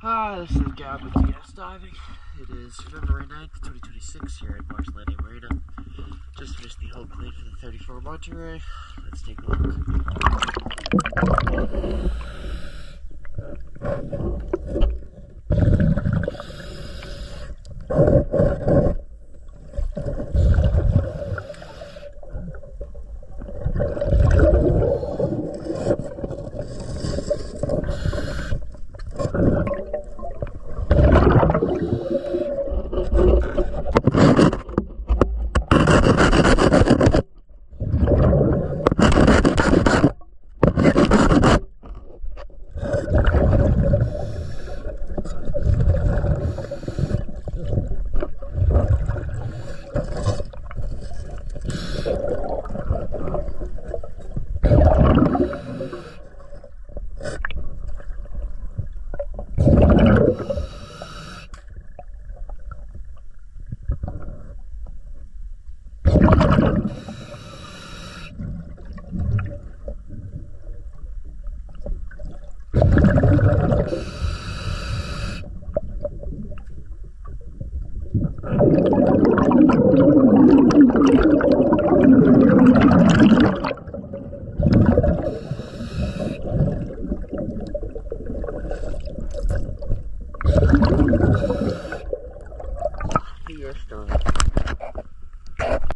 This is Gab with DS Diving. It is February 9th, 2026 here at Marsh Landing Marina. Just finished the hull clean for the 34 Monterey. Let's take a look.